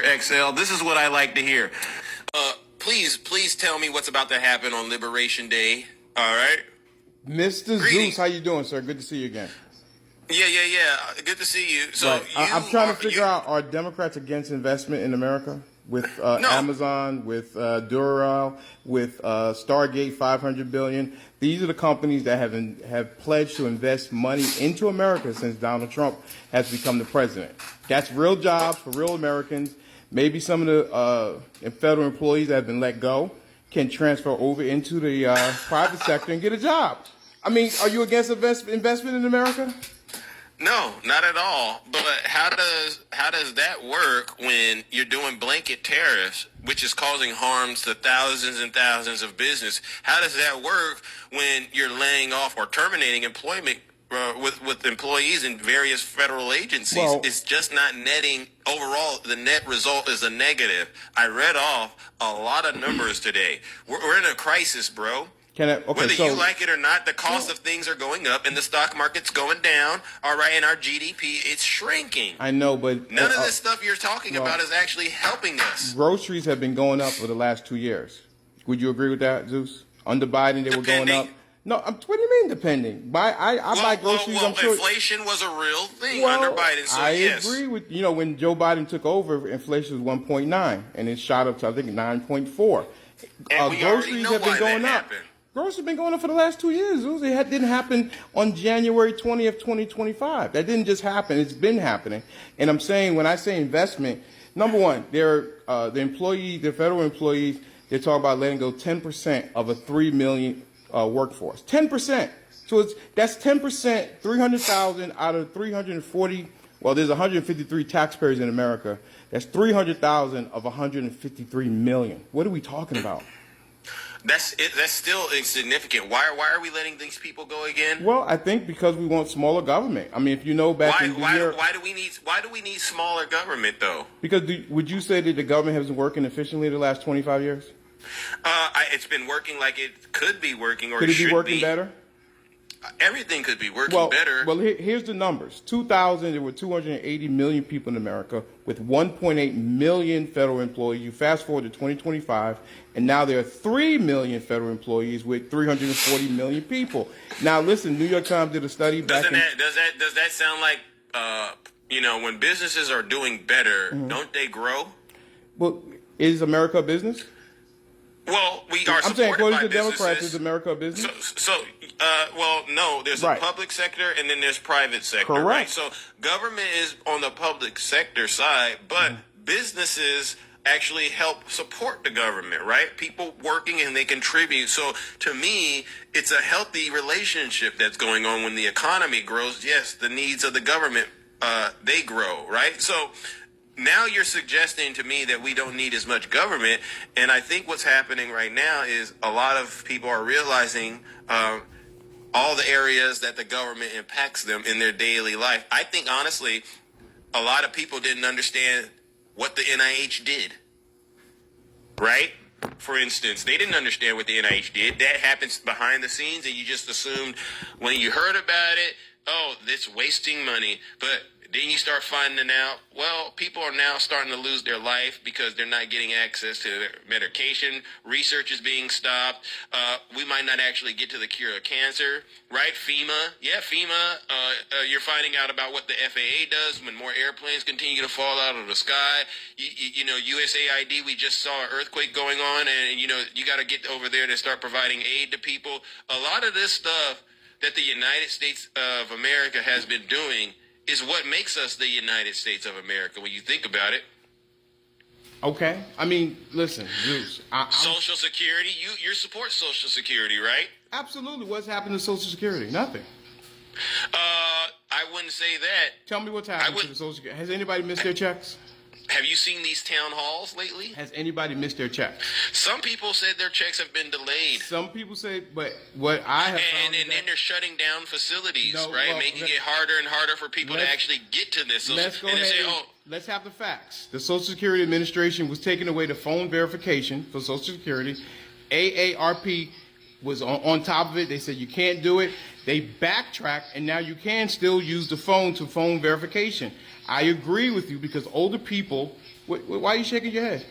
XL, this is what I like to hear. Please tell me what's about to happen on Liberation Day. All right. Mr. Greetings. Zeus, how you doing, sir? Good to see you again. Yeah. Good to see you. So Right. I'm trying to figure out, are Democrats against investment in America? With No. Amazon, with Doral, with Stargate, $500 billion. These are the companies that have pledged to invest money into America since Donald Trump has become the president. That's real jobs for real Americans. Maybe some of the federal employees that have been let go can transfer over into the private sector and get a job. I mean, are you against investment in America? No, not at all. But how does that work when you're doing blanket tariffs, which is causing harms to thousands and thousands of business? How does that work when you're laying off or terminating employment with employees in various federal agencies? Well, it's just not netting. Overall, the net result is a negative. I read off a lot of numbers today. We're in a crisis, bro. Whether you like it or not, the cost of things are going up and the stock market's going down. All right, and our GDP, it's shrinking. I know, but none of this stuff you're talking about is actually helping us. Groceries have been going up for the last 2 years. Would you agree with that, Zeus? Under Biden, they were going up. No, what do you mean depending? I buy groceries. I'm sure inflation was a real thing under Biden. So I agree with when Joe Biden took over, inflation was 1.9, and it shot up to I think 9.4. Groceries have been going up. Groceries have been going up for the last 2 years. It didn't happen on January 20th, 2025. That didn't just happen. It's been happening. And I'm saying, when I say investment, number one, the federal employees, they're talking about letting go 10% of a 3 million workforce. 10%. So that's 10%, 300,000 out of 340. Well, there's 153 taxpayers in America. That's 300,000 of 153 million. What are we talking about? That's still insignificant. Why are we letting these people go again? Well, I think because we want smaller government. I mean, if you know back in the year, why do we need smaller government though? Because would you say that the government has been working efficiently the last 25 years? It's been working like it could be working, or could it be working better? Everything could be working better. Well, here's the numbers. 2000, there were 280 million people in America with 1.8 million federal employees. You fast forward to 2025, and now there are 3 million federal employees with 340 million people. Now, listen, New York Times did a study back does that sound like, when businesses are doing better, don't they grow? Well, is America a business? Well, we are. I'm saying, according to Democrats, is America a business? No. There's a public sector and then there's private sector. Correct. Right? So government is on the public sector side, but businesses actually help support the government, right? People working and they contribute. So to me, it's a healthy relationship that's going on. When the economy grows, yes, the needs of the government, they grow, right? So now you're suggesting to me that we don't need as much government, and I think what's happening right now is a lot of people are realizing all the areas that the government impacts them in their daily life. I think, honestly, a lot of people didn't understand what the NIH did, right? For instance, they didn't understand what the NIH did. That happens behind the scenes, and you just assumed when you heard about it, oh, it's wasting money. But then you start finding out, well, people are now starting to lose their life because they're not getting access to their medication. Research is being stopped. We might not actually get to the cure of cancer, right? FEMA. You're finding out about what the FAA does when more airplanes continue to fall out of the sky. USAID, we just saw an earthquake going on, and, you got to get over there to start providing aid to people. A lot of this stuff that the United States of America has been doing is what makes us the United States of America when you think about it. Okay. I mean, listen, Zeus. Social Security, you support Social Security, right? Absolutely. What's happened to Social Security? Nothing. I wouldn't say that. Tell me what's happened to the Social Security. Has anybody missed their checks? Have you seen these town halls lately? Has anybody missed their checks? Some people said their checks have been delayed. Some people say, but what I have found and then they're shutting down facilities, making it harder and harder for people to actually get to this. Let's go ahead. Let's have the facts. The Social Security Administration was taking away the phone verification for Social Security. AARP was on top of it. They said you can't do it. They backtracked, and now you can still use the phone to phone verification. I agree with you because older people Why are you shaking your head?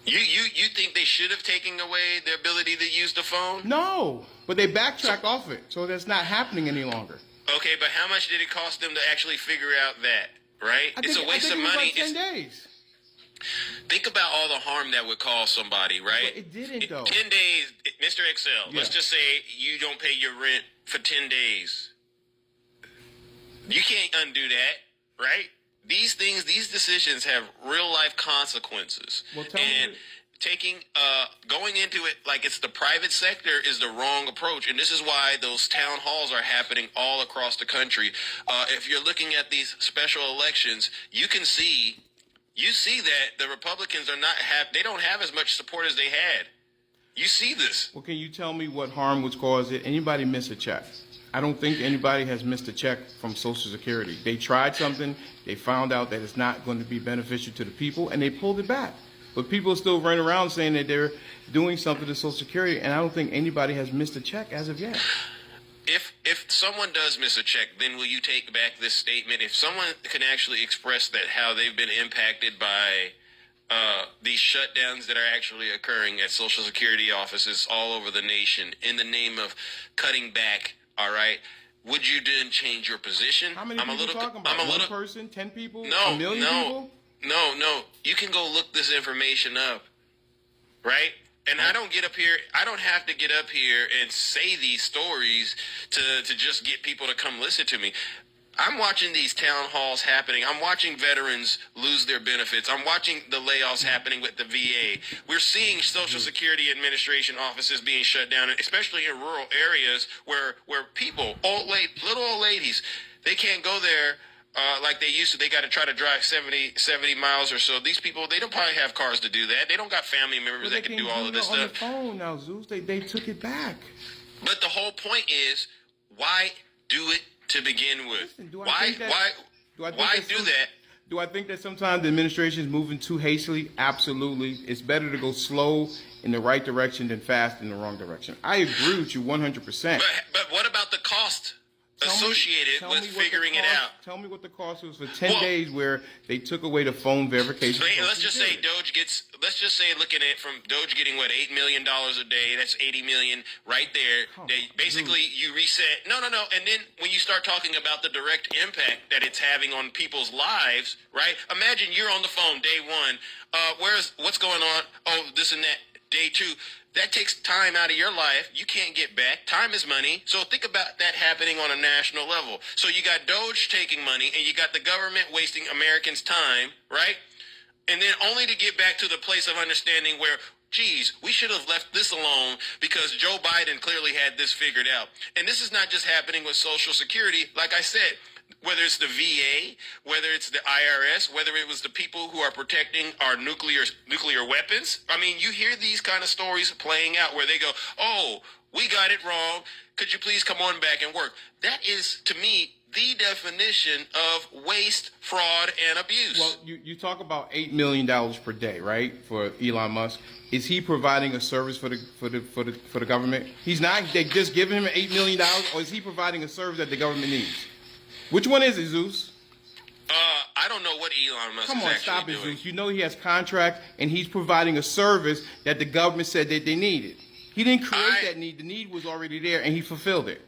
You think they should have taken away the ability to use the phone? No, but they backtrack off it, so that's not happening any longer. Okay, but how much did it cost them to actually figure out that? Right? It's a waste of money. Like 10 days. Think about all the harm that would cause somebody, right? But it didn't, though. 10 days, Mr. XL, Yeah. let's just say you don't pay your rent for 10 days. You can't undo that, right? These decisions have real life consequences. Well, tell and me. Going into it like it's the private sector is the wrong approach. And this is why those town halls are happening all across the country. If you're looking at these special elections, you see that the Republicans they don't have as much support as they had. You see this. Well, can you tell me what harm was caused? Did anybody miss a check? I don't think anybody has missed a check from Social Security. They tried something, they found out that it's not going to be beneficial to the people, and they pulled it back. But people are still running around saying that they're doing something to Social Security, and I don't think anybody has missed a check as of yet. If someone does miss a check, then will you take back this statement? If someone can actually express that how they've been impacted by these shutdowns that are actually occurring at Social Security offices all over the nation in the name of cutting back, all right, would you then change your position? How many people are you talking about? One person? 10 people? No, a million people? No. You can go look this information up, right? And I don't have to get up here and say these stories to just get people to come listen to me. I'm watching these town halls happening. I'm watching veterans lose their benefits. I'm watching the layoffs happening with the VA. We're seeing Social Security Administration offices being shut down, especially in rural areas where people, little old ladies, they can't go there like they used to. They got to try to drive 70 miles or so. These people, they don't probably have cars to do that. They don't got family members that can do all of this stuff. On the phone now, Zeus. They took it back. But the whole point is, why do it to begin with? Listen, why do that? Do I think that sometimes the administration is moving too hastily? Absolutely. It's better to go slow in the right direction than fast in the wrong direction. I agree with you 100%. But what about the cost associated with figuring it out? Tell me what the cost was for 10 days where they took away the phone verification. Let's just say looking at it from Doge getting what, $8 million a day, that's 80 million right there. You reset. No. And then when you start talking about the direct impact that it's having on people's lives, right? Imagine you're on the phone day one. What's going on? Oh, this and that. Day two. That takes time out of your life. You can't get back. Time is money. So think about that happening on a national level. So you got Doge taking money and you got the government wasting Americans' time, right? And then only to get back to the place of understanding where, geez, we should have left this alone because Joe Biden clearly had this figured out. And this is not just happening with Social Security. Like I said, whether it's the VA, whether it's the IRS, whether it was the people who are protecting our nuclear weapons. I mean, you hear these kind of stories playing out where they go, oh, we got it wrong. Could you please come on back and work? That is, to me, the definition of waste, fraud, and abuse. Well, you talk about $8 million per day, right, for Elon Musk. Is he providing a service for the government? He's not. They just giving him $8 million, or is he providing a service that the government needs? Which one is it, Zeus? I don't know what Elon Musk is actually doing. Come on, stop it, Zeus. You know he has contract, and he's providing a service that the government said that they needed. He didn't create that need. The need was already there, and he fulfilled it.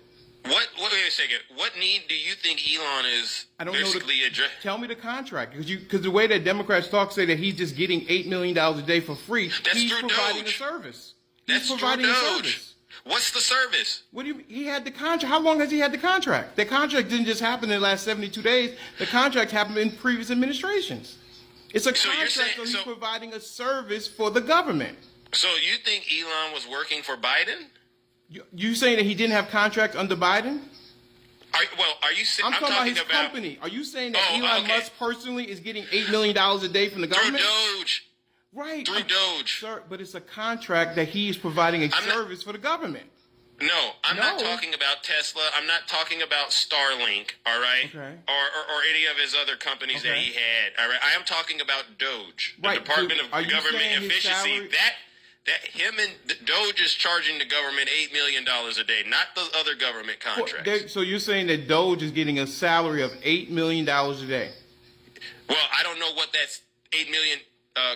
Wait a second. What need do you think Elon is basically addressing? Tell me the contract, because the way that Democrats talk say that he's just getting $8 million a day for free. He's providing a service. That's providing a service. What's the service? What do you mean? He had the contract. How long has he had the contract? The contract didn't just happen in the last 72 days. The contract happened in previous administrations. It's a contract, so he's providing a service for the government. So you think Elon was working for Biden? You saying that he didn't have contract under Biden? Are you saying? I'm talking about his company. Are you saying that Elon Musk personally is getting $8 million a day from the government? Through Doge. Right. Through Doge. Sir, but it's a contract that he is providing a service for the government. No, I'm not talking about Tesla. I'm not talking about Starlink, all right? Okay. Or any of his other companies that he had, all right? I am talking about Doge, the Department of Government Efficiency. That him and Doge is charging the government $8 million a day, not the other government contracts. So you're saying that Doge is getting a salary of $8 million a day? Well, I don't know what that's 8 million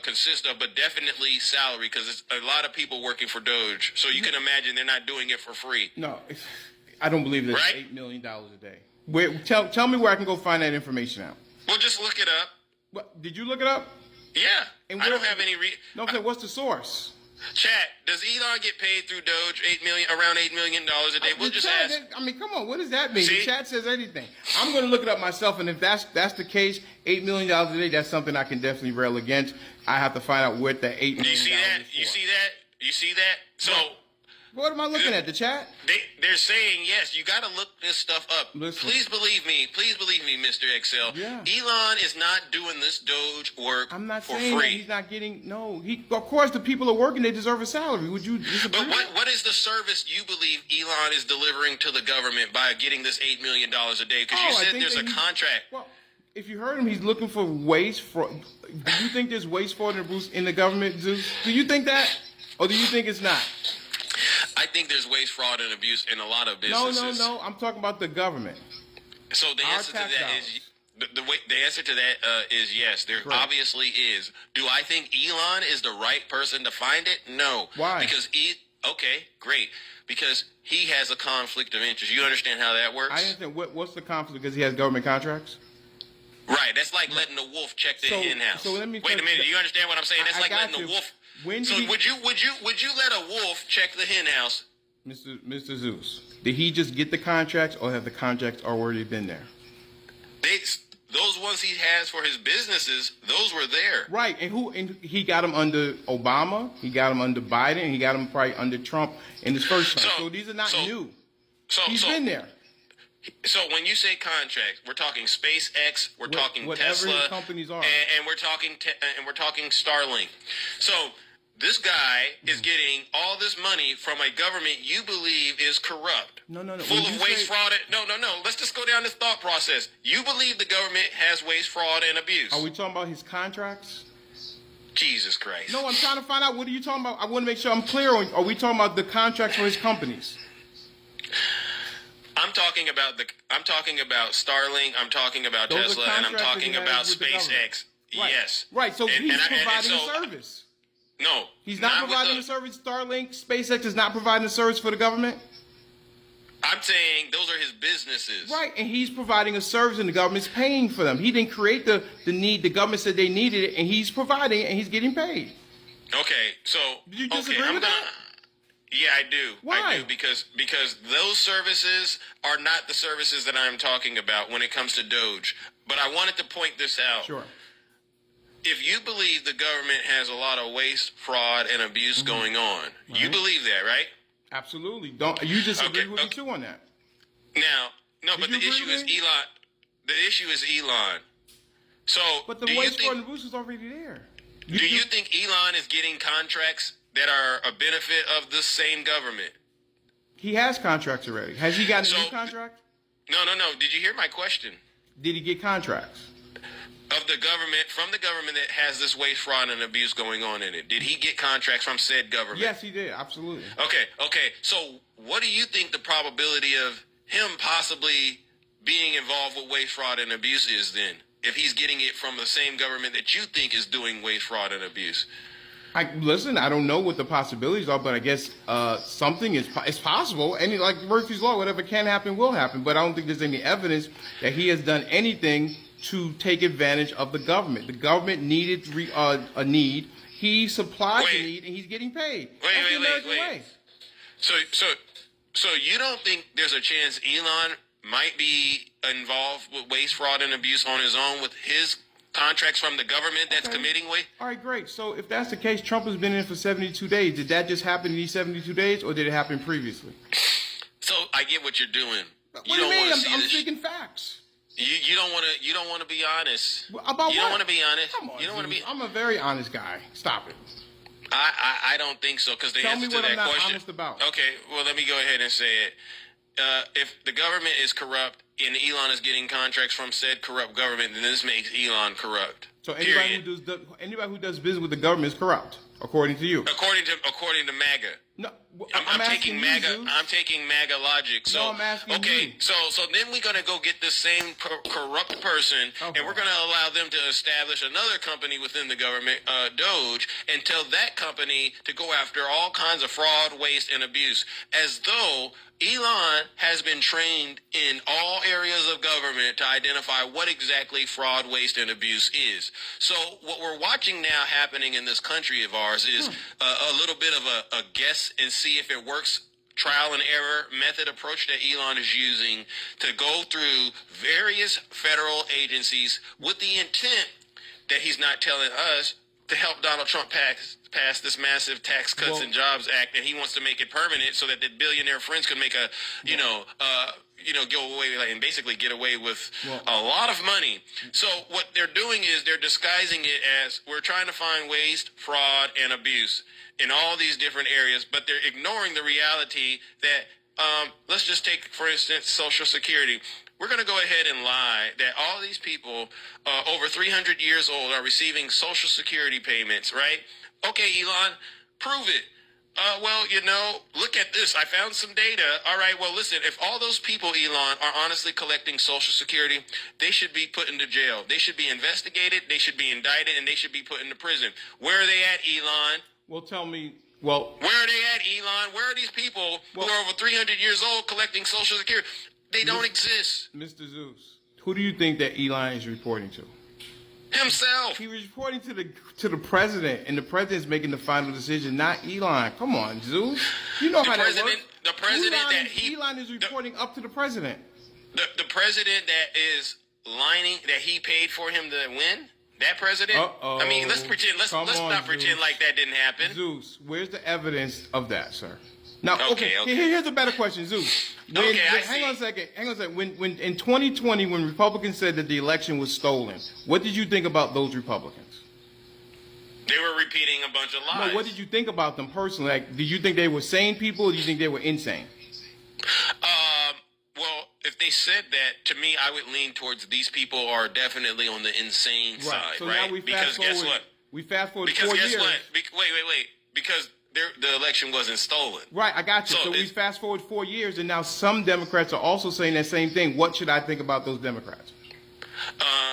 consist of, but definitely salary, because it's a lot of people working for Doge. So you can imagine they're not doing it for free. No, I don't believe that's right? $8 million a day. Tell me where I can go find that information out. Well, just look it up. What, did you look it up? Yeah. And I don't have any. No, I'm saying, what's the source? Chat, does Elon get paid through Doge around $8 million a day? We'll just ask. I mean, come on, what does that mean? See? The chat says anything. I'm going to look it up myself, and if that's the case, $8 million a day, that's something I can definitely rail against. I have to find out what the $8 million Do you see that? is for. You see that? You see that? So. What am I looking at? The chat? They're saying, yes, you got to look this stuff up. Listen. Please believe me, Mr. XL. Yeah. Elon is not doing this Doge work I'm not for saying free. that he's not getting, no. Of course, the people are working, they deserve a salary. Would you disagree? But what is the service you believe Elon is delivering to the government by getting this $8 million a day? Because you said there's a contract. Well, if you heard him, he's looking for waste fraud. Do you think there's waste fraud in the government, Zeus? Do you think that? Or do you think it's not? I think there's waste, fraud, and abuse in a lot of businesses. No. I'm talking about the government. So the answer to that is the answer to that is yes. There obviously is. Do I think Elon is the right person to find it? No. Why? Because okay, great. Because he has a conflict of interest. You understand how that works? I understand. What's the conflict? Because he has government contracts? Right. That's like letting the wolf check the hen house. So let me wait a minute. You understand what I'm saying? That's like letting the wolf. Would you let a wolf check the hen house? Mr. Zeus, did he just get the contracts, or have the contracts already been there? Those ones he has for his businesses, those were there. Right, and he got them under Obama, he got them under Biden, and he got them probably under Trump in his first term. So these are not new. He's been there. So when you say contracts, we're talking SpaceX, we're talking Tesla, whatever companies are, and we're talking Starlink. So this guy is getting all this money from a government you believe is corrupt. No. Full of waste, fraud. No. Let's just go down this thought process. You believe the government has waste, fraud, and abuse. Are we talking about his contracts? Jesus Christ. No, I'm trying to find out. What are you talking about? I want to make sure I'm clear on. Are we talking about the contracts for his companies? I'm talking about Starlink. I'm talking about Tesla, and I'm talking about SpaceX. Right. Yes. Right. So he's providing a service. No, he's not providing a service. Starlink, SpaceX is not providing a service for the government. I'm saying those are his businesses. Right, and he's providing a service, and the government's paying for them. He didn't create the need. The government said they needed it, and he's providing it, and he's getting paid. Okay, so do you disagree with that? Yeah, I do. Why? I do because those services are not the services that I'm talking about when it comes to Doge. But I wanted to point this out. Sure. If you believe the government has a lot of waste, fraud, and abuse going on, you believe that, right? Absolutely. Don't you disagree with me too on that? Now, no, but the issue is Elon. The issue is Elon. So, but the waste, fraud, and abuse is already there. Do you think Elon is getting contracts that are a benefit of the same government? He has contracts already. Has he gotten a new contract? No. Did you hear my question? Did he get contracts? Of the government, from the government that has this waste, fraud, and abuse going on in it. Did he get contracts from said government? Yes, he did. Absolutely. Okay. So what do you think the probability of him possibly being involved with waste, fraud, and abuse is then? If he's getting it from the same government that you think is doing waste, fraud, and abuse? Listen, I don't know what the possibilities are, but I guess something is possible. And like Murphy's Law, whatever can happen will happen. But I don't think there's any evidence that he has done anything to take advantage of the government. The government needed a need. He supplied the need, and he's getting paid. Wait. So you don't think there's a chance Elon might be involved with waste, fraud, and abuse on his own with his contracts from the government that's committing waste? All right, great. So if that's the case, Trump has been in for 72 days. Did that just happen in these 72 days, or did it happen previously? So I get what you're doing. What do you mean? I'm speaking facts. You don't want to be honest. About what? You don't want to be honest. Come on, you don't want to be. I'm a very honest guy. Stop it. I don't think so, because the answer to that question. Tell me what I'm not honest about. Okay, well let me go ahead and say it. If the government is corrupt, and Elon is getting contracts from said corrupt government, then this makes Elon corrupt. So anybody who does business with the government is corrupt, according to you. According to MAGA. No, I'm taking MAGA. Zeus. I'm taking MAGA logic. So no, I'm asking okay, you. so then we're gonna go get this same corrupt person, and we're gonna allow them to establish another company within the government, Doge, and tell that company to go after all kinds of fraud, waste, and abuse, as though Elon has been trained in all areas of government to identify what exactly fraud, waste, and abuse is. So what we're watching now happening in this country of ours is a little bit of a guess and see if it works, trial and error method approach that Elon is using to go through various federal agencies with the intent that he's not telling us to help Donald Trump pass this massive Tax Cuts and Jobs Act, and he wants to make it permanent so that the billionaire friends can make a, go away and basically get away with a lot of money. So what they're doing is they're disguising it as we're trying to find waste, fraud, and abuse in all these different areas, but they're ignoring the reality that, let's just take, for instance, Social Security. We're going to go ahead and lie that all these people over 300 years old are receiving Social Security payments, right? Okay, Elon, prove it. Look at this. I found some data. All right, well, listen, if all those people, Elon, are honestly collecting Social Security, they should be put into jail. They should be investigated, they should be indicted, and they should be put into prison. Where are they at, Elon? Well, tell me, where are they at, Elon? Where are these people who are over 300 years old collecting Social Security? They don't exist. Mr. Zeus, who do you think that Elon is reporting to? Himself. He was reporting to the president, and the president's making the final decision, not Elon. Come on, Zeus. You know how that works. The president Elon is reporting up to the president. The president that is lining that he paid for him to win. That president. I mean, let's pretend. Let's not pretend like that didn't happen. Zeus, where's the evidence of that, sir? Now, okay. Here's a better question, Zeus. Hang on a second. When in 2020, when Republicans said that the election was stolen, what did you think about those Republicans? They were repeating a bunch of lies. No, what did you think about them personally? Like, did you think they were sane people, or do you think they were insane? Well, if they said that, to me, I would lean towards these people are definitely on the insane side, so right? Now we because guess what? We fast forward because 4 guess years. What? Wait. Because the election wasn't stolen. Right, I got you. So we fast forward 4 years, and now some Democrats are also saying that same thing. What should I think about those Democrats?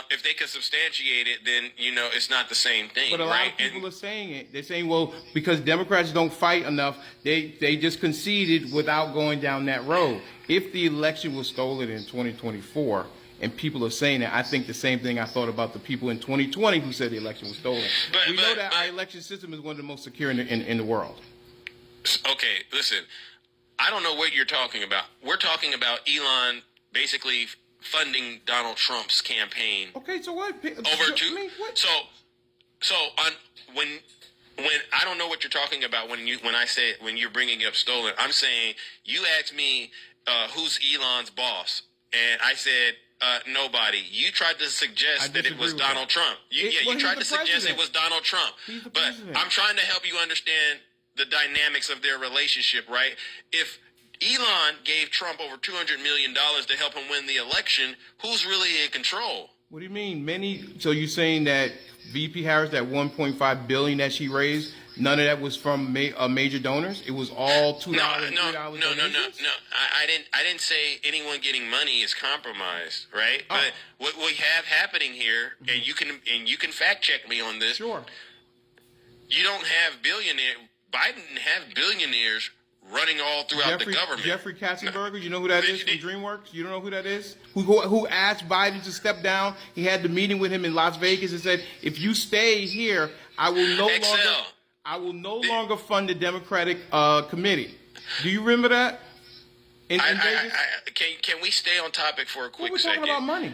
If they can substantiate it, then, it's not the same thing. But a lot of people are saying it. They're saying, well, because Democrats don't fight enough, they just conceded without going down that road. If the election was stolen in 2024, and people are saying that, I think the same thing I thought about the people in 2020 who said the election was stolen. We know that our election system is one of the most secure in the world. Okay, listen. I don't know what you're talking about. We're talking about Elon basically funding Donald Trump's campaign. Okay, so what? When I don't know what you're talking about when you're bringing up stolen. I'm saying you asked me who's Elon's boss, and I said nobody. You tried to suggest that it was Donald Trump. You tried to suggest it was Donald Trump. But I'm trying to help you understand the dynamics of their relationship, right? If Elon gave Trump over $200 million to help him win the election, who's really in control? What do you mean? So you're saying that VP Harris, that $1.5 billion that she raised, none of that was from major donors? It was all $2, No. I didn't say anyone getting money is compromised, right? Oh. But what we have happening here, and you can fact check me on this. Sure. You don't have billionaires. Biden didn't have billionaires running all throughout the government. Jeffrey Katzenberger, you know who that is from DreamWorks? You don't know who that is? Who asked Biden to step down? He had the meeting with him in Las Vegas and said, "If you stay here, I will no longer fund the Democratic committee." Do you remember that? In Vegas? Can we stay on topic for a quick We're second? talking about money.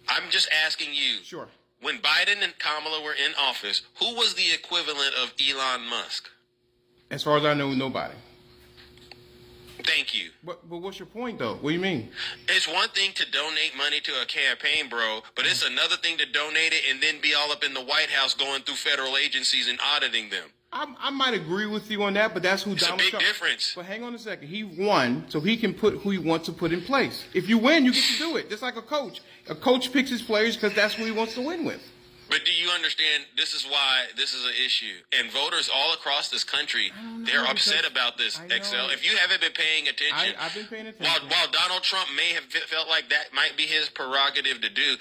I'm just asking you. Sure. When Biden and Kamala were in office, who was the equivalent of Elon Musk? As far as I know, nobody. Thank you. But what's your point, though? What do you mean? It's one thing to donate money to a campaign, bro, but it's another thing to donate it and then be all up in the White House going through federal agencies and auditing them. I might agree with you on that, but that's who Donald Trump. It's a big difference. But hang on a second. He won, so he can put who he wants to put in place. If you win, you get to do it. Just like a coach. A coach picks his players because that's who he wants to win with. But do you understand, this is why this is an issue. And voters all across this country, they're upset about this, XL. If you haven't been paying attention, I've been paying attention. While Donald Trump may have felt like that might be his prerogative to do,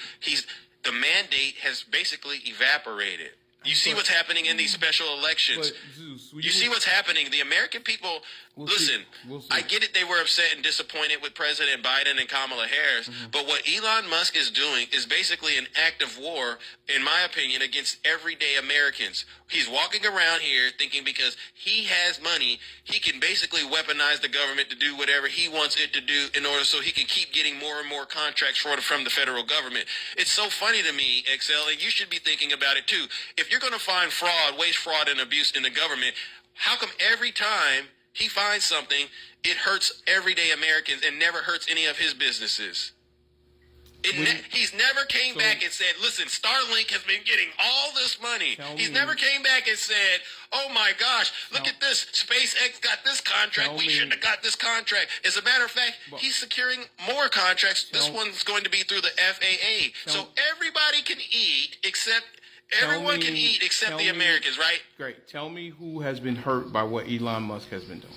the mandate has basically evaporated. You see what's happening in these special elections. Zeus, you see what's happening. The American people, listen, I get it. They were upset and disappointed with President Biden and Kamala Harris. But what Elon Musk is doing is basically an act of war, in my opinion, against everyday Americans. He's walking around here thinking because he has money, he can basically weaponize the government to do whatever he wants it to do in order so he can keep getting more and more contracts from the federal government. It's so funny to me, XL, and you should be thinking about it too. If you're going to find fraud, waste, fraud, and abuse in the government, how come every time he finds something, it hurts everyday Americans and never hurts any of his businesses? He's never came back and said, listen, Starlink has been getting all this money. He's never came back and said, oh my gosh, look at this. SpaceX got this contract. We shouldn't have got this contract. As a matter of fact, he's securing more contracts. This one's going to be through the FAA. So everybody can eat except... Everyone can eat except the Americans, right? Great. Tell me who has been hurt by what Elon Musk has been doing.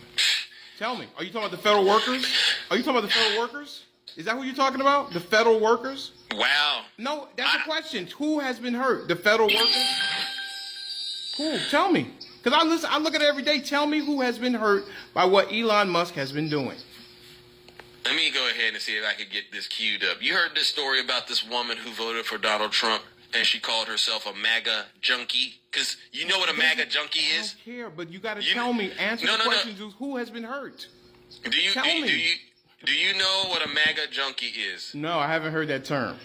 Tell me. Are you talking about the federal workers? Are you talking about the federal workers? Is that who you're talking about? The federal workers? Wow. No, that's a question. Who has been hurt? The federal workers? Who? Tell me. Because I look at it every day. Tell me who has been hurt by what Elon Musk has been doing. Let me go ahead and see if I can get this queued up. You heard this story about this woman who voted for Donald Trump, and she called herself a MAGA junkie? Because you know what a MAGA junkie is? I don't care, but you got to tell me. Answer the question, Zeus. Who has been hurt? Do you know what a MAGA junkie is? No, I haven't heard that term.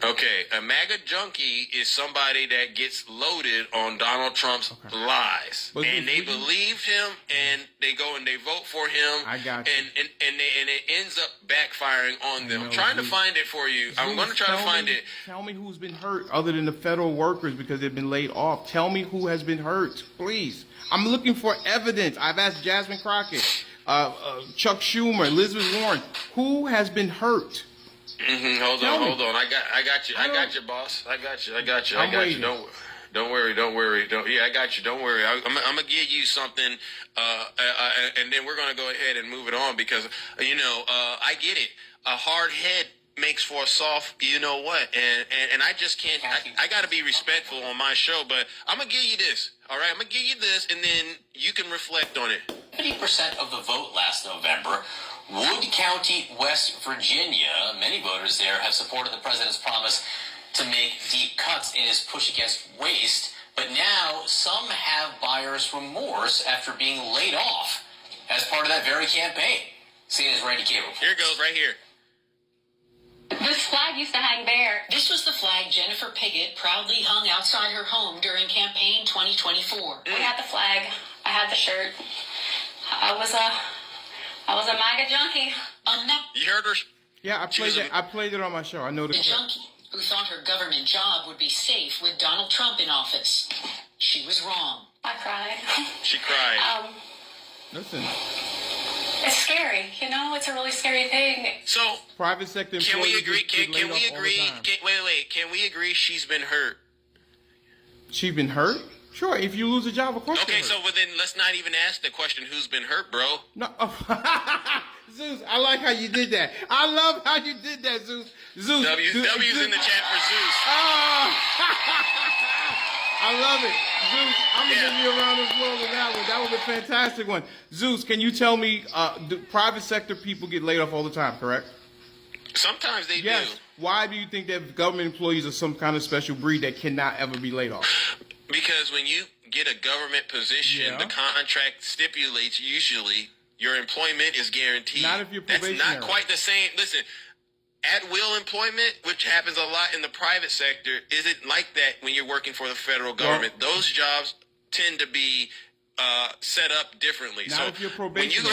Okay, a MAGA junkie is somebody that gets loaded on Donald Trump's lies, and they believe him, and they go and they vote for him. I got you. And it ends up backfiring on them. I'm trying to find it for you. I'm going to try to find it. Tell me who's been hurt other than the federal workers because they've been laid off. Tell me who has been hurt, please. I'm looking for evidence. I've asked Jasmine Crockett, Chuck Schumer, Elizabeth Warren, who has been hurt. Hold on. I got you, boss. I got you. Don't worry. I got you. Don't worry. I'm gonna give you something, and then we're gonna go ahead and move it on because I get it. A hard head makes for a soft, you know what, and I just can't. I got to be respectful on my show, but I'm gonna give you this. All right, I'm gonna give you this, and then you can reflect on it. 70% of the vote last November. Wood County, West Virginia, many voters there have supported the president's promise to make deep cuts in his push against waste, but now some have buyer's remorse after being laid off as part of that very campaign. CNN's Randy Cable. Here it goes, right here. This flag used to hang there. This was the flag Jennifer Piggott proudly hung outside her home during campaign 2024. We had the flag. I had the shirt. I was a MAGA junkie. You heard her? Yeah, I played it on my show. I know the junkie who thought her government job would be safe with Donald Trump in office. She was wrong. I cried. She cried. Listen. It's scary. It's a really scary thing. So, private sector employees. Can we agree? Can we agree? Wait. Can we agree she's been hurt? She's been hurt? Sure. If you lose a job, of course. Okay, so then let's not even ask the question, who's been hurt, bro? No. Zeus, I like how you did that. I love how you did that, Zeus. W's in the chat for Zeus. Oh. I love it. Zeus, I'm going to give you a round of applause on that one. That was a fantastic one. Zeus, can you tell me, the private sector people get laid off all the time, correct? Sometimes they do. Why do you think that government employees are some kind of special breed that cannot ever be laid off? Because when you get a government position, the contract stipulates usually your employment is guaranteed. Not if you're probationary. That's not quite the same. Listen, at-will employment, which happens a lot in the private sector, isn't like that when you're working for the federal government. Well, those jobs tend to be set up differently. Not if you're probationary.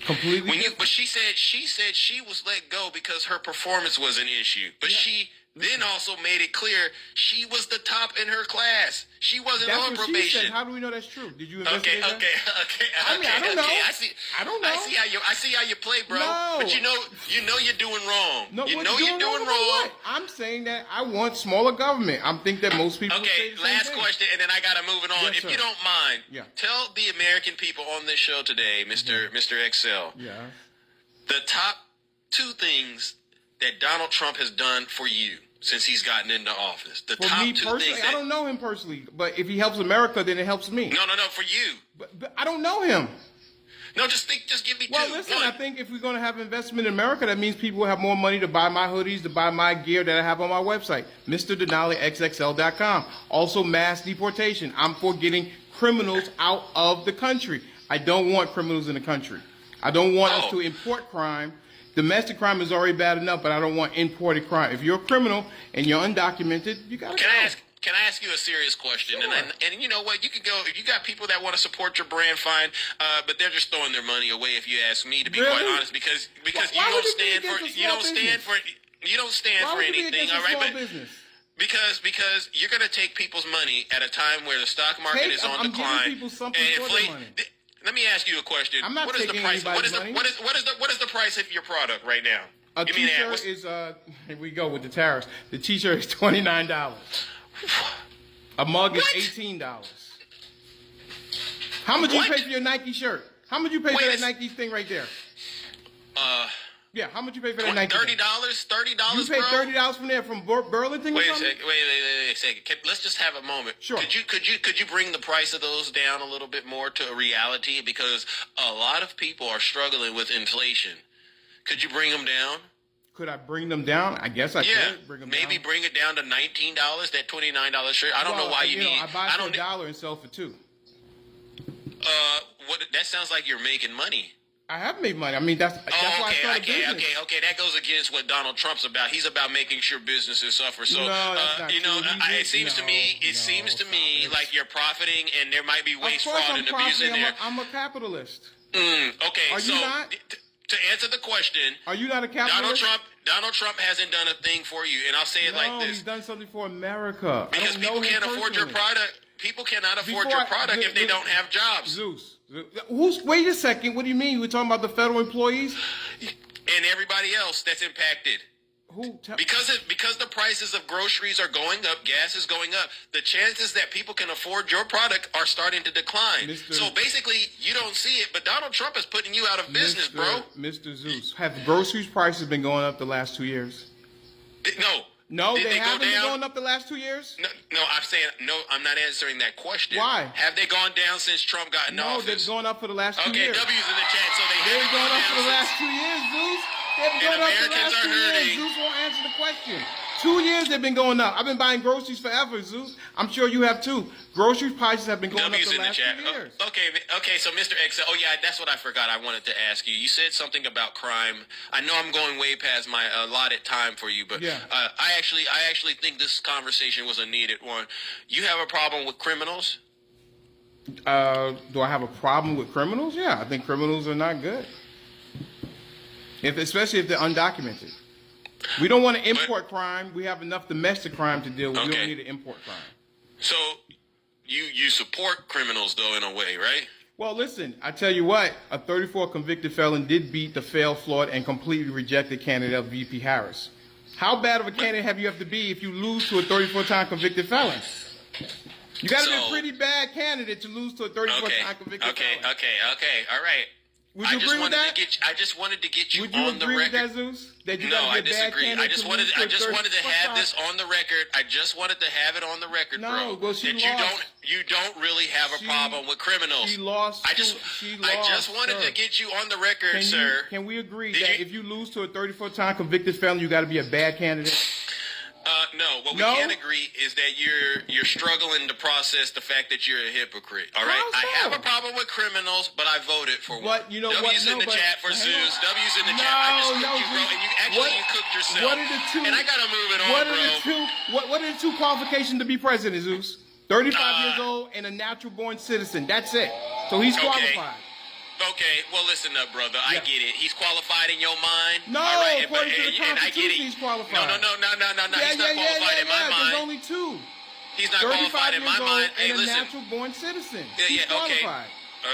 Completely. But she said she was let go because her performance was an issue. But she then also made it clear she was the top in her class. She wasn't on That's what probation. she said. How do we know that's true? Did you investigate that? Okay. I mean, I don't know. I don't know. I see how you play, bro. No. But you know you're doing wrong. No, you what, know you're doing about wrong. What? I'm saying that I want smaller government. I think that most people Okay, say the same last thing. question, and then I gotta move it on. Yes, if sir. you don't mind, Yeah. tell the American people on this show today, Mr. XL, Yeah. the top 2 things that Donald Trump has done for you since he's gotten into office. The For top me 2 personally, things. I don't know him personally, but if he helps America, then it helps me. No, for you. But I don't know him. No, just give me 2. Well, listen, One. I think if we're going to have investment in America, that means people will have more money to buy my hoodies, to buy my gear that I have on my website, Mr.DenaliXXL.com. Also, mass deportation. I'm for getting criminals out of the country. I don't want criminals in the country. I don't want us to import crime. Domestic crime is already bad enough, but I don't want imported crime. If you're a criminal and you're undocumented, you got to go. Can I ask you a serious question? Sure. And you know what? You could go if you got people that want to support your brand, fine. But they're just throwing their money away. If you ask me, to be quite honest, because Why you would don't it be stand against for a you don't small stand business? for you don't stand Why for would it be anything. against a All right, small but business? because you're going to take people's money at a time where the stock market is on I'm decline. giving people something and for their money. Let me ask you a question. I'm not what is the taking price? What is anybody's the money. what is the price of your product right now? A Give me that. t-shirt What's- is here we go with the tariffs. The t-shirt is $29. A mug is What? $18. How much you What? pay for your Nike shirt? How much you pay Wait, for that it's- Nike thing right there? Yeah, how much you pay for that $30, Nike? thing? $30, You pay bro? $30 from there from Burlington or Wait a something? second. Wait a second. Let's just have a moment. Sure. Could you bring the price of those down a little bit more to a reality? Because a lot of people are struggling with inflation. Could you bring them down? Could I bring them down? I guess I could bring them maybe down. bring it down to $19. That $29 shirt. I don't know why you need. I buy I for don't. $1 and sell for $2. What? That sounds like you're making money. I have made money. I mean, that's why I started business. Okay. That goes against what Donald Trump's about. He's about making sure businesses suffer. So, No, that's not you know, true. it seems to me, stop it. like you're profiting, and there might be waste, Of course fraud, I'm and abuse in profiting. there. I'm a capitalist. Okay, Are you so not? to answer the question, Are you not a capitalist? Donald Trump hasn't done a thing for you, and I'll say it like No, this: he's done something for America. because I don't people know him can't afford your personally. product. People cannot afford Before your I- product if they Zeus- don't have jobs. Zeus. Wait a second. What do you mean? We're talking about the federal employees? And everybody else that's impacted. Because the prices of groceries are going up, gas is going up, the chances that people can afford your product are starting to decline. So basically, you don't see it, but Donald Trump is putting you out of business, bro. Mr. Zeus, have groceries prices been going up the last 2 years? No, Did they go haven't been down? going up the last 2 years? No, I'm saying no. I'm not answering that question. Why? Have they gone down since Trump got in No, office? they've gone up for the last 2 Okay, years. W's in the chat. So They've haven't gone up down for the since- last 2 years, Zeus. They've And gone up for the Americans last are 2 years. hurting. Zeus won't answer the question. 2 years they've been going up. I've been buying groceries forever, Zeus. I'm sure you have too. Grocery prices have been going W's up the in the last chat. 2 years. Okay. So Mr. XL. Oh yeah, that's what I forgot. I wanted to ask you. You said something about crime. I know I'm going way past my allotted time for you, but Yeah. I actually think this conversation was a needed one. You have a problem with criminals? Do I have a problem with criminals? Yeah, I think criminals are not good. Especially if they're undocumented. We don't want to import crime. We have enough domestic crime to deal with. We Okay. don't need to import crime. So you support criminals though in a way, right? Well, listen, I tell you what, a 34 convicted felon did beat the failed, flawed, and completely rejected candidate of VP Harris. How bad of a candidate have you have to be if you lose to a 34-time convicted felon? You got to be a pretty bad candidate to lose to a 34-time convicted felon. Okay. All right. Would you agree with that? I just wanted to get you Would you on the agree with record. that, Zeus? That you No, gotta I be a bad disagree. candidate I just to wanted lose I a just wanted to 34 have this on the record. I just wanted to have it on the record, No, bro. well, she that you lost. you don't really have a problem with criminals. She lost. I just wanted sir. to get you on the record, sir. Can we agree Did that you- if you lose to a 34-time convicted felon, you got to be a bad candidate? No, what we No? can agree is that you're struggling to process the fact that you're a hypocrite. All right, How so? I have a problem with criminals, but I voted for one. But you know what? W's in No, the but- chat for hang Zeus. on. W's in the No, chat. I just no, cooked you, bro, Zeus. and you actually cooked yourself. What are the two? And I gotta move it on, what bro. are the two? What are the two qualifications to be president, Zeus? 35 years old and a natural born citizen. That's it. So he's Okay. qualified. Okay, well, listen up, brother. I get it. He's qualified in your mind. No, all right, according to the and I get it. Constitution, he's qualified. No. He's not qualified in my mind. There's only two. He's not qualified in my mind. Hey, and a listen. natural-born citizen. Yeah, He's qualified.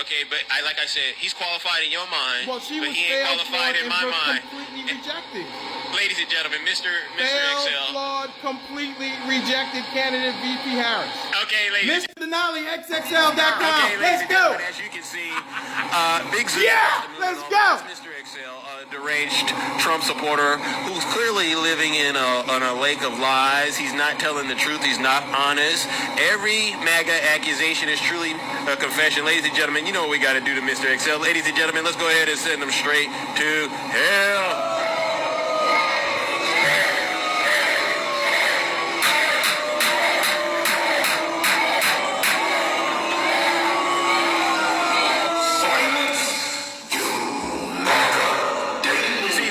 Okay, but like I said, he's qualified in your mind. Well, she but was he ain't failed, qualified flawed, in my and mind. completely rejected. Ladies and gentlemen, Mr. Failed, XL. flawed, completely rejected candidate VP Harris. Okay, ladies. Mr.DenaliXXL.com. Okay, Let's go. As you can see, Big Zeus. Yeah, let's go. Mr. XL, a deranged Trump supporter who's clearly living in a lake of lies. He's not telling the truth. He's not honest. Every MAGA accusation is truly a confession. Ladies and gentlemen, you know what we got to do to Mr. XL. Ladies and gentlemen, let's go ahead and send him straight to hell.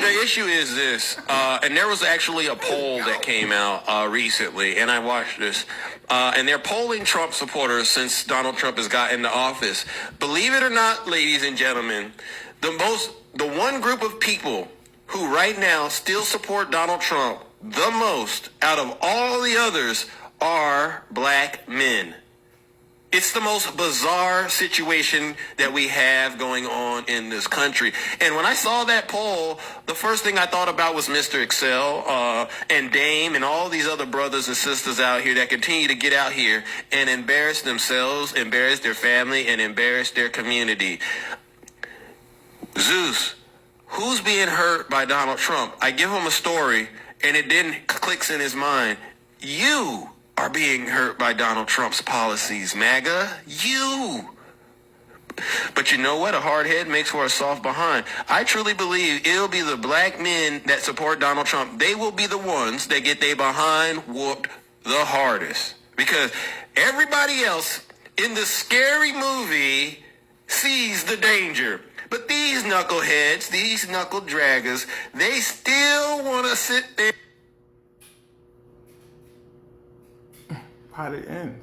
The issue is this, and there was actually a poll that came out recently, and I watched this, and they're polling Trump supporters since Donald Trump has gotten into office. Believe it or not, ladies and gentlemen, the one group of people who right now still support Donald Trump the most out of all the others are black men. It's the most bizarre situation that we have going on in this country. And when I saw that poll, the first thing I thought about was Mr. XL and Dame and all these other brothers and sisters out here that continue to get out here and embarrass themselves, embarrass their family, and embarrass their community. Zeus, who's being hurt by Donald Trump? I give him a story, and it then clicks in his mind. You are being hurt by Donald Trump's policies, MAGA. You. But you know what? A hard head makes for a soft behind. I truly believe it'll be the black men that support Donald Trump. They will be the ones that get their behind whooped the hardest. Because everybody else in the scary movie sees the danger. But these knuckleheads, these knuckle draggers, they still want to sit there. How'd it end?